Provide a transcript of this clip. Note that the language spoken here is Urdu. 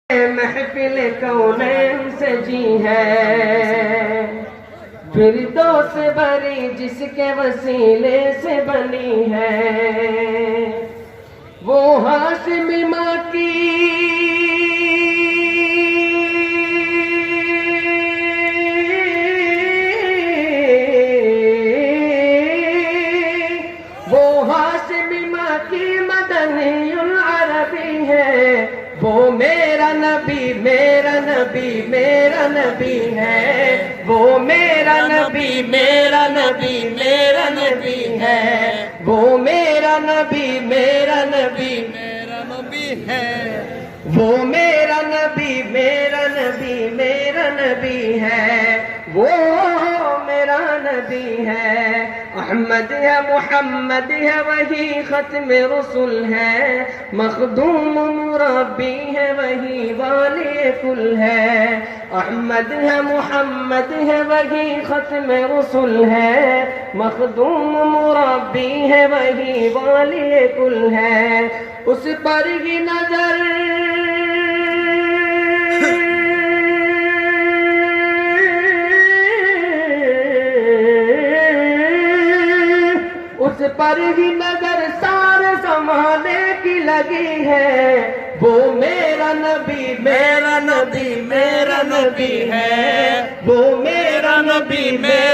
محفل کونین سجی ہے، فردوس بری جس کے وسیلے سے بنی ہے، وہ ہاشمی ماں کی مدنی العربی ہے، وہ میرا نبی میرا نبی میرا نبی ہے، وہ میرا نبی میرا نبی میرا نبی ہے، وہ میرا نبی میرا نبی میرا نبی ہے، وہ میرا نبی میرا نبی میرا نبی ہے، وہ میرا نبی ہے۔ احمد ہے محمد ہے وہی ختم رسول ہے، مخدوم مربی ہے وہی والی کل ہے۔ احمد ہے محمد ہے وہی ختم رسول ہے، مخدوم مربی ہے وہی والی کل ہے۔ اس پر ہی نظر اس پر ہی نظر سارے زمانے کی لگی ہے، وہ میرا نبی میرا نبی میرا نبی ہے، وہ میرا نبی میرا